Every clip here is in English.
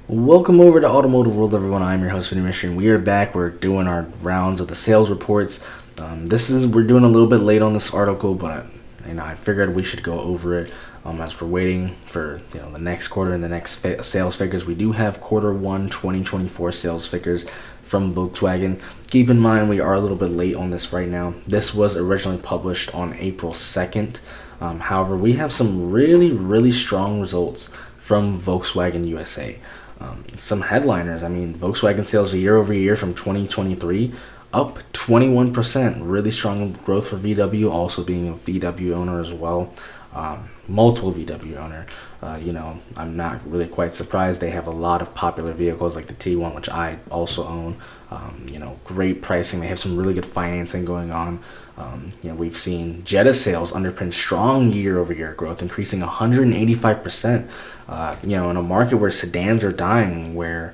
Welcome over to Automotive World, everyone. I'm your host, Vinny Mystery, and we are back. We're doing our rounds of the sales reports. We're doing a little bit late on this article, but I figured we should go over it as we're waiting for the next quarter and the next sales figures. We do have quarter one 2024 sales figures from Volkswagen. Keep in mind we are a little bit late on this right now. This was originally published on April 2nd. However, we have some really strong results from Volkswagen USA. Some headliners. Volkswagen sales year over year from 2023 up 21%. Really strong growth for VW, also being a VW owner as well. Multiple VW owner. I'm not really quite surprised. They have a lot of popular vehicles like the T1, which I also own. Great pricing. They have some really good financing going on. We've seen Jetta sales underpin strong year-over-year growth, increasing 185%. In a market where sedans are dying, where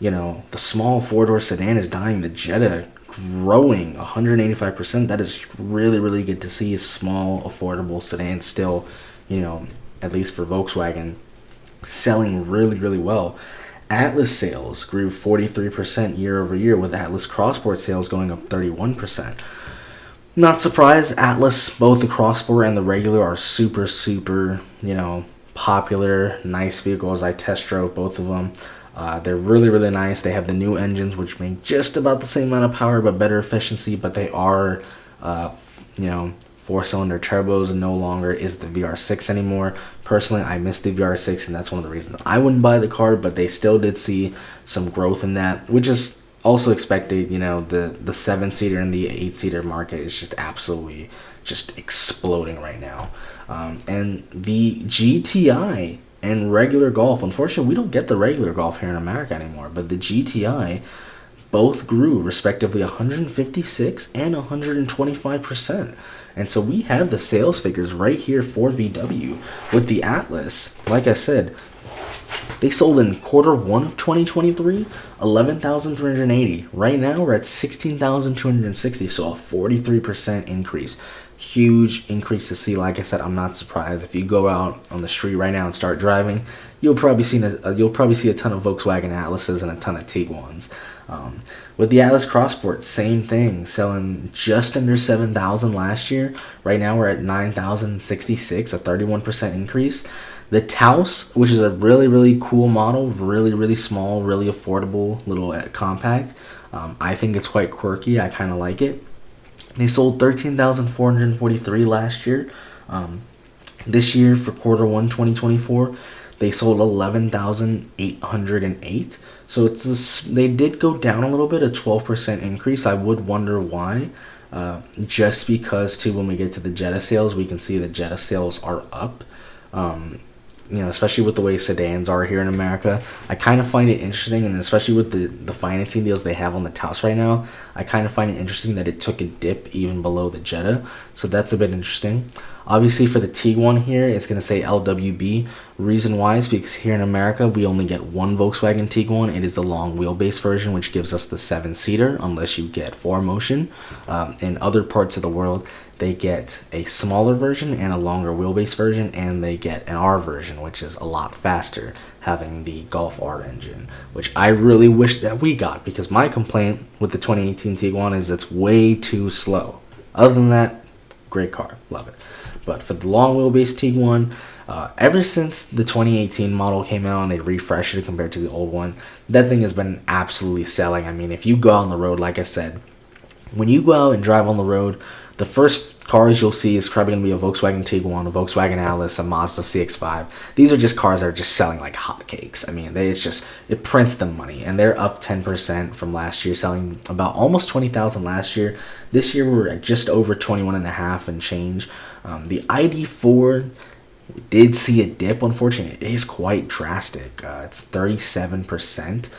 the small four-door sedan is dying, the Jetta growing 185%. That is really good to see. A small, affordable sedan still, at least for Volkswagen, selling really well. Atlas sales grew 43% year over year, with Atlas Crossport sales going up 31%. Not surprised, Atlas, both the Crossport and the regular, are super, popular, nice vehicles. I test drove both of them. They're really nice. They have the new engines, which make just about the same amount of power but better efficiency, but they are, four-cylinder turbos. No longer is the VR6 anymore. Personally, I miss the VR6, and that's one of the reasons I wouldn't buy the car, but they still did see some growth in that, which is also expected. The 7-seater and the 8-seater market is just absolutely just exploding right now. And the GTI and regular Golf, unfortunately, we don't get the regular Golf here in America anymore, but the GTI both grew respectively 156 and 125%. And so we have the sales figures right here for VW. With the Atlas, like I said, they sold in quarter one of 2023, 11,380. Right now, we're at 16,260, so a 43% increase. Huge increase to see. Like I said, I'm not surprised. If you go out on the street right now and start driving, you'll probably see a ton of Volkswagen Atlases and a ton of Tiguans. With the Atlas Crossport, same thing, selling just under 7,000 last year. Right now, we're at 9,066, a 31% increase. The Taos, which is a really cool model, really small, really affordable, little compact. I think it's quite quirky. I kind of like it. They sold 13,443 last year. This year, for quarter one 2024, they sold 11,808. So they did go down a little bit, a 12% increase. I would wonder why. Just because, too, when we get to the Jetta sales, we can see the Jetta sales are up. Especially with the way sedans are here in America. I kind of find it interesting, and especially with the financing deals they have on the Taos right now, I kind of find it interesting that it took a dip even below the Jetta. So that's a bit interesting. Obviously, for the T1 here, it's going to say LWB. Reason why is because here in America, we only get one Volkswagen Tiguan. It is the long wheelbase version, which gives us the 7-seater, unless you get 4Motion. In other parts of the world, they get a smaller version and a longer wheelbase version, and they get an R version, which is a lot faster, having the Golf R engine, which I really wish that we got, because my complaint with the 2018 Tiguan is it's way too slow. Other than that, great car, love it. But for the long wheelbase Tiguan, ever since the 2018 model came out and they refreshed it compared to the old one, that thing has been absolutely selling. If you go out on the road, like I said, when you go out and drive on the road, the first cars you'll see is probably going to be a Volkswagen Tiguan, a Volkswagen Atlas, a Mazda CX-5. These are just cars that are just selling like hotcakes. It prints them money, and they're up 10% from last year, selling about almost 20,000 last year. This year we're at just over 21.5 and change. The ID4 did see a dip, unfortunately. It is quite drastic. It's 37%.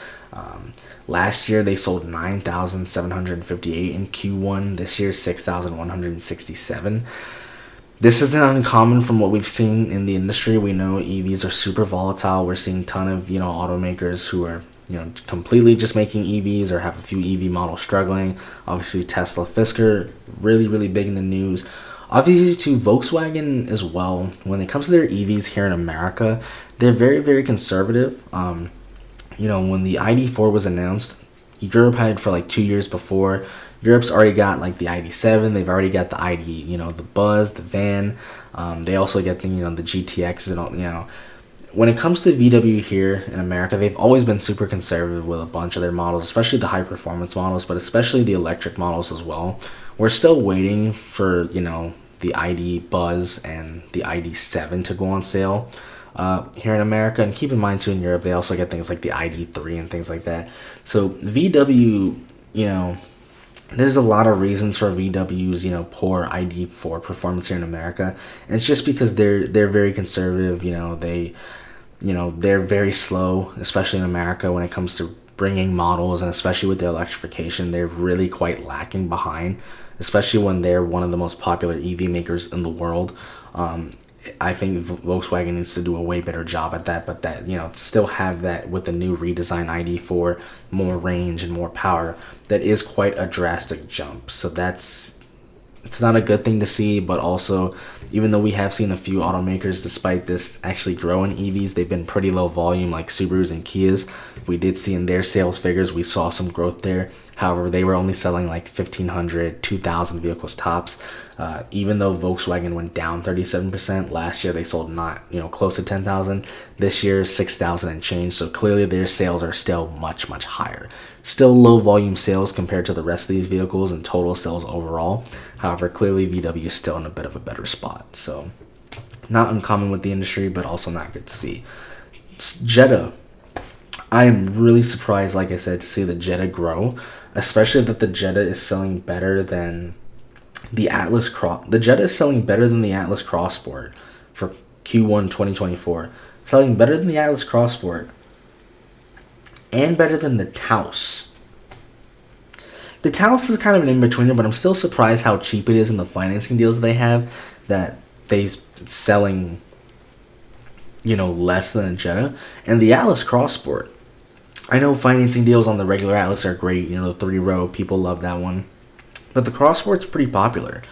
Last year they sold 9,758 in Q1. This year 6,167. This isn't uncommon from what we've seen in the industry. We know EVs are super volatile. We're seeing a ton of automakers who are completely just making EVs or have a few EV models struggling. Obviously Tesla, Fisker, really big in the news. Obviously, to Volkswagen as well, when it comes to their EVs here in America, they're very conservative. When the ID4 was announced, Europe had it for like 2 years before. Europe's already got like the ID7. They've already got the ID, the Buzz, the van. They also get the GTXs and all. When it comes to VW here in America, they've always been super conservative with a bunch of their models, especially the high performance models, but especially the electric models as well. We're still waiting for, the ID Buzz and the ID7 to go on sale here in America. And keep in mind, too, in Europe, they also get things like the ID3 and things like that. So VW, there's a lot of reasons for VW's, poor ID4 performance here in America. And it's just because they're very conservative. They're very slow, especially in America when it comes to bringing models, and especially with the electrification, they're really quite lacking behind, especially when they're one of the most popular EV makers in the world. I think Volkswagen needs to do a way better job at that, but that, to still have that with the new redesigned ID4, more range and more power, that is quite a drastic jump. So it's not a good thing to see, but also, even though we have seen a few automakers, despite this, actually grow in EVs, they've been pretty low volume, like Subarus and Kias. We did see in their sales figures, we saw some growth there. However, they were only selling like 1,500, 2,000 vehicles tops. Even though Volkswagen went down 37%, last year they sold not, close to 10,000. This year, 6,000 and change. So clearly their sales are still much, much higher. Still low volume sales compared to the rest of these vehicles and total sales overall. However, clearly VW is still in a bit of a better spot. So not uncommon with the industry, but also not good to see. Jetta. I am really surprised, like I said, to see the Jetta grow, especially that the Jetta is selling better than the Atlas Cross. The Jetta is selling better than the Atlas Cross Sport for Q1 2024. Selling better than the Atlas Cross Sport and better than the Taos. The Taos is kind of an in-betweener, but I'm still surprised how cheap it is in the financing deals they have, that it's selling, less than a Jetta. And the Atlas Cross Sport, I know financing deals on the regular Atlas are great, the 3-row, people love that one. But the Cross Sport's pretty popular.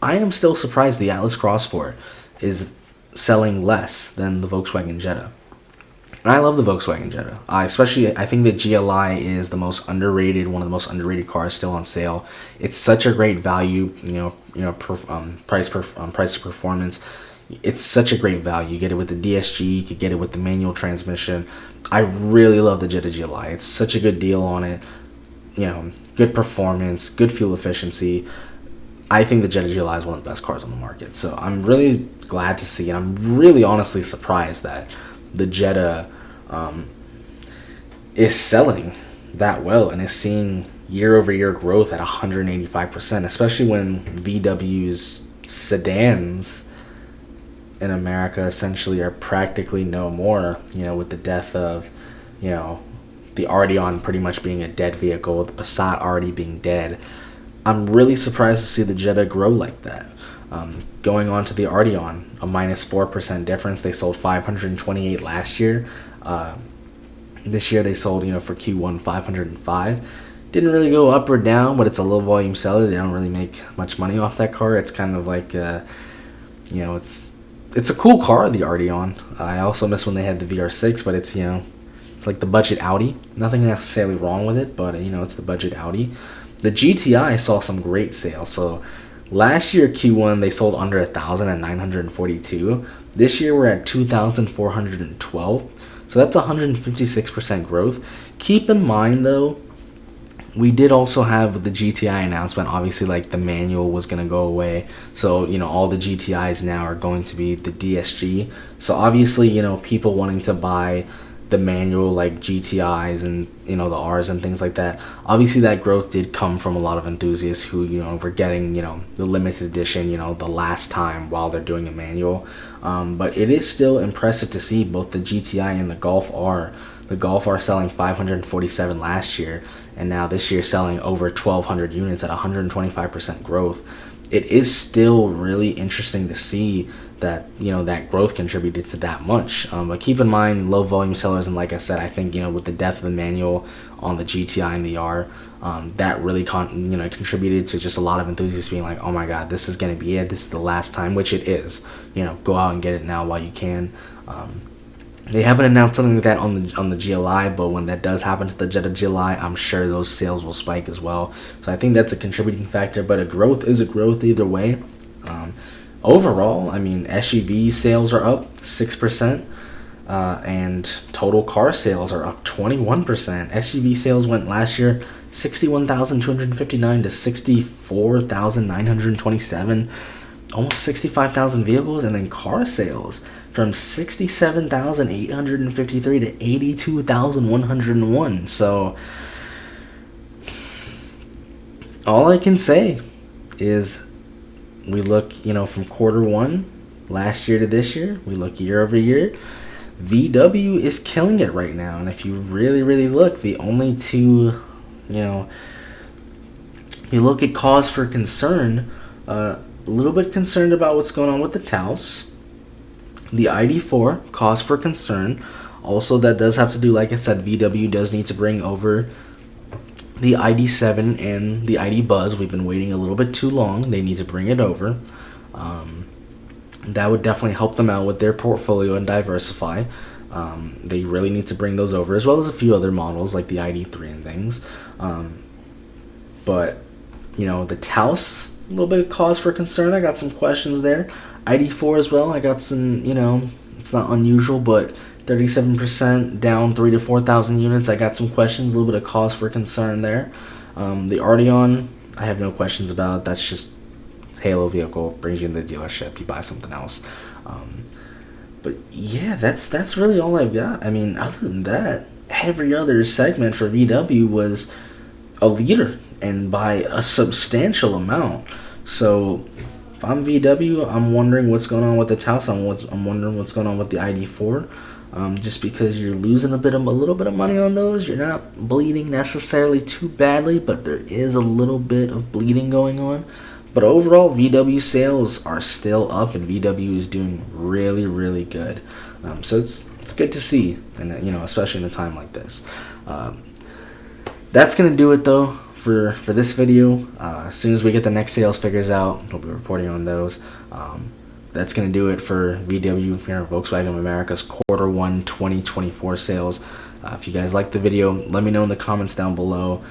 I am still surprised the Atlas Cross Sport is selling less than the Volkswagen Jetta. And I love the Volkswagen Jetta. I think the GLI is one of the most underrated cars still on sale. It's such a great value, price to performance. It's such a great value. You get it with the DSG, you could get it with the manual transmission. I really love the Jetta GLI. It's such a good deal on it. Good performance, good fuel efficiency. I think the Jetta GLI is one of the best cars on the market. So I'm really glad to see, and I'm really honestly surprised that the Jetta is selling that well and is seeing year-over-year growth at 185%, especially when VW's sedans in America essentially are practically no more, with the death of, the Arteon pretty much being a dead vehicle, the Passat already being dead. I'm really surprised to see the Jetta grow like that. Going on to the Arteon, a minus 4% difference. They sold 528 last year. This year they sold, for Q1, 505. Didn't really go up or down, but it's a low volume seller. They don't really make much money off that car. It's kind of like, it's a cool car, the Arteon. I also miss when they had the VR6, but it's, it's like the budget Audi. Nothing necessarily wrong with it, but, it's the budget Audi. The GTI saw some great sales. So last year, Q1, they sold under 1,000 at 942. This year, we're at 2,412. So that's 156% growth. Keep in mind, though, we did also have with the GTI announcement, obviously, like the manual was going to go away. So, all the GTIs now are going to be the DSG. So obviously, people wanting to buy the manual like GTIs and, the Rs and things like that. Obviously, that growth did come from a lot of enthusiasts who, were getting, the limited edition, the last time while they're doing a manual. But it is still impressive to see both the GTI and the Golf R. The Golf R selling 547 last year, and now this year selling over 1,200 units at 125% growth. It is still really interesting to see that, that growth contributed to that much. But keep in mind, low volume sellers, and like I said, I think, with the death of the manual on the GTI and the R, that really contributed to just a lot of enthusiasts being like, oh my god, this is going to be it. This is the last time, which it is. Go out and get it now while you can. They haven't announced something like that on the GLI, but when that does happen to the Jetta GLI, I'm sure those sales will spike as well. So I think that's a contributing factor, but a growth is a growth either way. Overall, I mean, SUV sales are up 6%, and total car sales are up 21%. SUV sales went last year 61,259 to 64,927, almost 65,000 vehicles, and then car sales from 67,853 to 82,101. So all I can say is we look, from quarter one last year to this year, we look year over year, VW is killing it right now. And if you really, really look, the only two, you look at cause for concern, a little bit concerned about what's going on with the Taos. The ID4, cause for concern. Also, that does have to do, like I said, VW does need to bring over the ID7 and the ID Buzz. We've been waiting a little bit too long. They need to bring it over. That would definitely help them out with their portfolio and diversify. They really need to bring those over, as well as a few other models like the ID3 and things. But, the Taos, a little bit of cause for concern. I got some questions there. ID4 as well. I got some, it's not unusual, but 37% down 3,000 to 4,000 units. I got some questions, a little bit of cause for concern there. The Arteon, I have no questions about. That's just Halo vehicle, brings you in the dealership, you buy something else. But yeah, that's really all I've got. I mean, other than that, every other segment for VW was a leader, and by a substantial amount. So if I'm VW, I'm wondering what's going on with the Taos. I'm wondering what's going on with the ID4. Just because you're losing a little bit of money on those, you're not bleeding necessarily too badly, but there is a little bit of bleeding going on. But overall, VW sales are still up, and VW is doing really, really good. So it's good to see, and especially in a time like this. That's gonna do it though for this video. As soon as we get the next sales figures out, we'll be reporting on those. That's going to do it for VW, Volkswagen of America's quarter 1 2024 sales. If you guys like the video, let me know in the comments down below.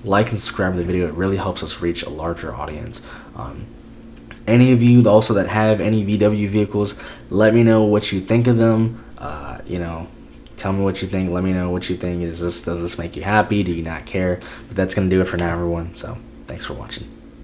Like and subscribe to the video. It really helps us reach a larger audience. Any of you also that have any VW vehicles, let me know what you think of them. Tell me what you think. Let me know what you think. Does this make you happy? Do you not care? But that's going to do it for now, everyone. So thanks for watching.